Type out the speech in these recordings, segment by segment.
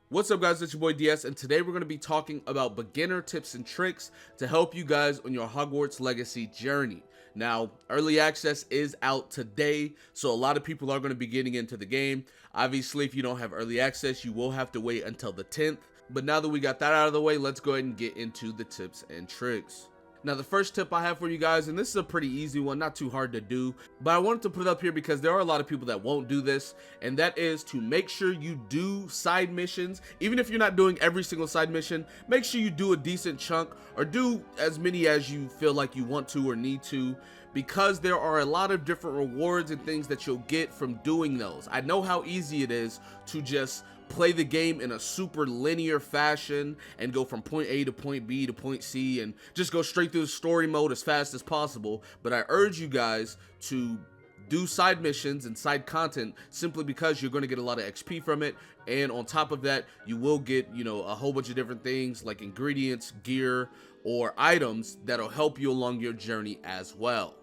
What's up guys, it's your boy DS, and today we're going to be talking about beginner tips and tricks to help you guys on your Hogwarts Legacy journey. Now, early access is out today, so a lot of people are going to be getting into the game. Obviously, if you don't have early access, you will have to wait until the 10th. But now that we got that out of the way, let's go ahead and get into the tips and tricks. Now, the first tip I have for you guys, and this is a pretty easy one, not too hard to do, but I wanted to put it up here because there are a lot of people that won't do this, and that is to make sure you do side missions. Even if you're not doing every single side mission, make sure you do a decent chunk, or do as many as you feel like you want to or need to, because there are a lot of different rewards and things that you'll get from doing those. I know how easy it is to just play the game in a super linear fashion and go from point A to point B to point C and just go straight through the story mode as fast as possible. But I urge you guys to do side missions and side content simply because you're going to get a lot of XP from it, and on top of that you will get, a whole bunch of different things like ingredients, gear, or items that'll help you along your journey as well.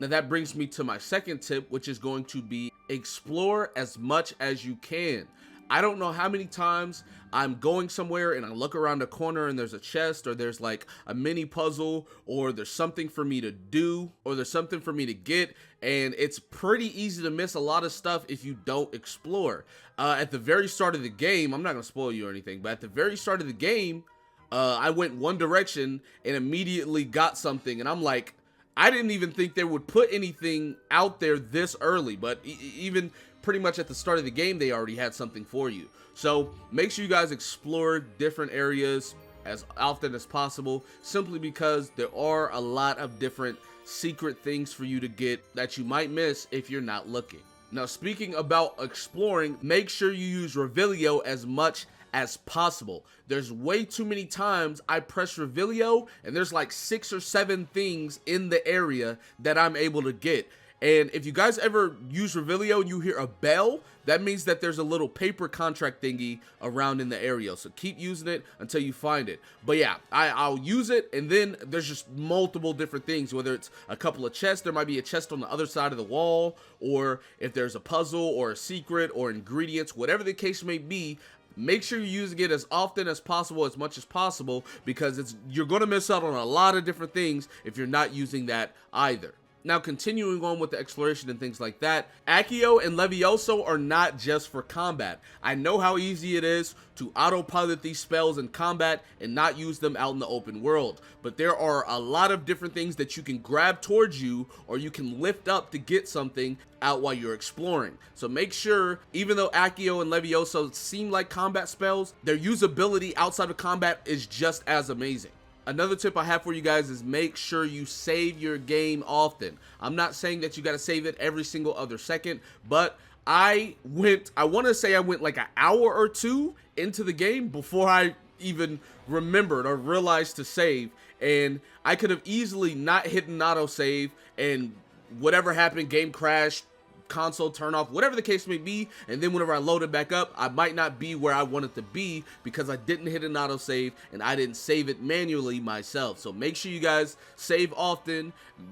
Now that brings me to my second tip, which is going to be explore as much as you can. I don't know how many times I'm going somewhere and I look around the corner and there's a chest, or there's like a mini puzzle, or there's something for me to do, or there's something for me to get, and it's pretty easy to miss a lot of stuff if you don't explore. At the very start of the game, I'm not gonna spoil you or anything, but at the very start of the game, I went one direction and immediately got something, and I'm like, I didn't even think they would put anything out there this early, but even pretty much at the start of the game, they already had something for you. So make sure you guys explore different areas as often as possible, simply because there are a lot of different secret things for you to get that you might miss if you're not looking. Now, speaking about exploring, make sure you use Revelio as much as possible. There's way too many times I press Revelio and there's like 6 or 7 things in the area that I'm able to get. And if you guys ever use Revelio and you hear a bell, that means that there's a little paper contract thingy around in the area. So keep using it until you find it. But yeah, I'll use it, and then there's just multiple different things. Whether it's a couple of chests, there might be a chest on the other side of the wall, or if there's a puzzle or a secret or ingredients, whatever the case may be, make sure you're using it as often as possible, as much as possible, because you're going to miss out on a lot of different things if you're not using that either. Now, continuing on with the exploration and things like that, Accio and Levioso are not just for combat. I know how easy it is to autopilot these spells in combat and not use them out in the open world, but there are a lot of different things that you can grab towards you, or you can lift up to get something out while you're exploring. So make sure, even though Accio and Levioso seem like combat spells, their usability outside of combat is just as amazing. Another tip I have for you guys is make sure you save your game often. I'm not saying that you got to save it every single other second, but I want to say I went like an hour or two into the game before I even remembered or realized to save, and I could have easily not hit an autosave, and whatever happened, game crashed, console turn off, whatever the case may be, and then whenever I load it back up, I might not be where I wanted to be because I didn't hit an autosave and I didn't save it manually myself. So make sure you guys save often,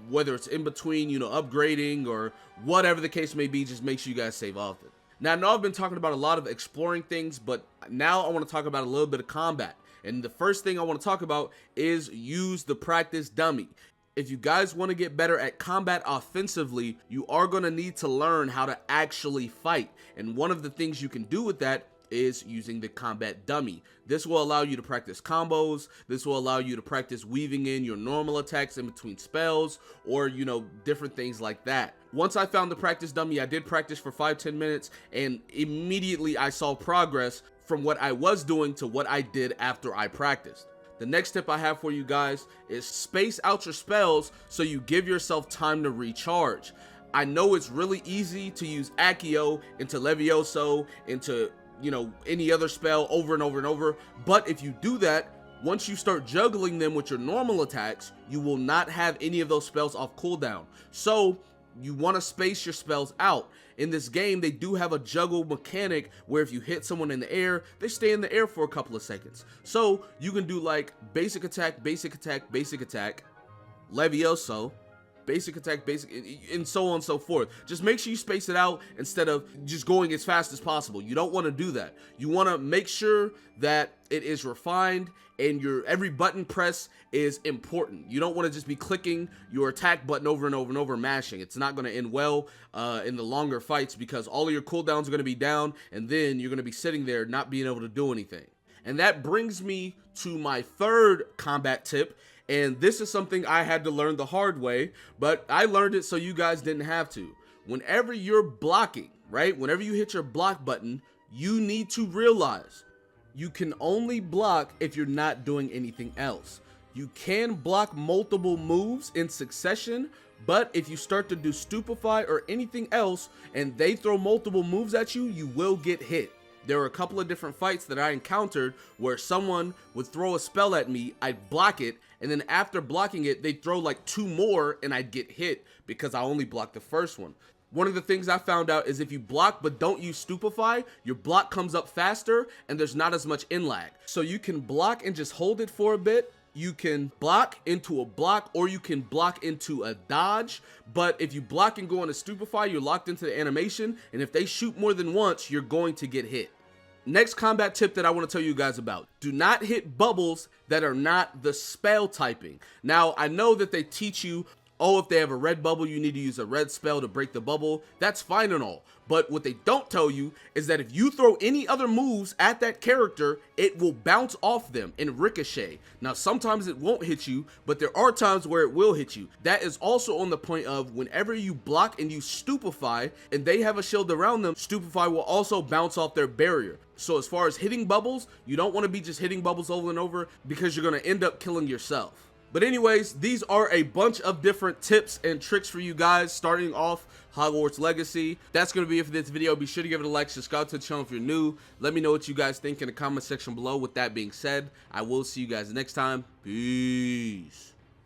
whether it's in between, upgrading or whatever the case may be. Just make sure you guys save often. Now, I know I've been talking about a lot of exploring things, but now I want to talk about a little bit of combat. And the first thing I want to talk about is use the practice dummy. If you guys want to get better at combat offensively, you are going to need to learn how to actually fight. And one of the things you can do with that is using the combat dummy. This will allow you to practice combos. This will allow you to practice weaving in your normal attacks in between spells, or, different things like that. Once I found the practice dummy, I did practice for 5-10 minutes, and immediately I saw progress from what I was doing to what I did after I practiced. The next tip I have for you guys is space out your spells so you give yourself time to recharge. I know it's really easy to use Accio into Levioso, into, any other spell over and over and over, but if you do that, once you start juggling them with your normal attacks, you will not have any of those spells off cooldown. So you want to space your spells out. In this game, they do have a juggle mechanic where if you hit someone in the air, they stay in the air for a couple of seconds. So you can do like basic attack, basic attack, basic attack, Levioso, basic attack, basic, and so on and so forth. Just make sure you space it out instead of just going as fast as possible. You don't want to do that. You want to make sure that it is refined and your every button press is important. You don't want to just be clicking your attack button over and over and over, mashing. It's not going to end well in the longer fights, because all of your cooldowns are going to be down, and then you're going to be sitting there not being able to do anything. And that brings me to my third combat tip, and this is something I had to learn the hard way, but I learned it so you guys didn't have to. Whenever you're blocking, right, whenever you hit your block button, you need to realize you can only block if you're not doing anything else. You can block multiple moves in succession, but if you start to do Stupefy or anything else and they throw multiple moves at you, you will get hit. There were a couple of different fights that I encountered where someone would throw a spell at me, I'd block it, and then after blocking it, they'd throw like 2 more and I'd get hit because I only blocked the first one. One of the things I found out is if you block but don't use Stupefy, your block comes up faster and there's not as much in lag. So you can block and just hold it for a bit. You can block into a block, or you can block into a dodge. But if you block and go on a Stupefy, you're locked into the animation, and if they shoot more than once, you're going to get hit. Next combat tip that I want to tell you guys about: do not hit bubbles that are not the spell typing. Now, I know that they teach you, oh, if they have a red bubble, you need to use a red spell to break the bubble. That's fine and all. But what they don't tell you is that if you throw any other moves at that character, it will bounce off them and ricochet. Now, sometimes it won't hit you, but there are times where it will hit you. That is also on the point of whenever you block and you Stupefy and they have a shield around them, Stupefy will also bounce off their barrier. So as far as hitting bubbles, you don't want to be just hitting bubbles over and over, because you're going to end up killing yourself. But anyways, these are a bunch of different tips and tricks for you guys starting off Hogwarts Legacy. That's going to be it for this video. Be sure to give it a like, subscribe to the channel if you're new. Let me know what you guys think in the comment section below. With that being said, I will see you guys next time. Peace.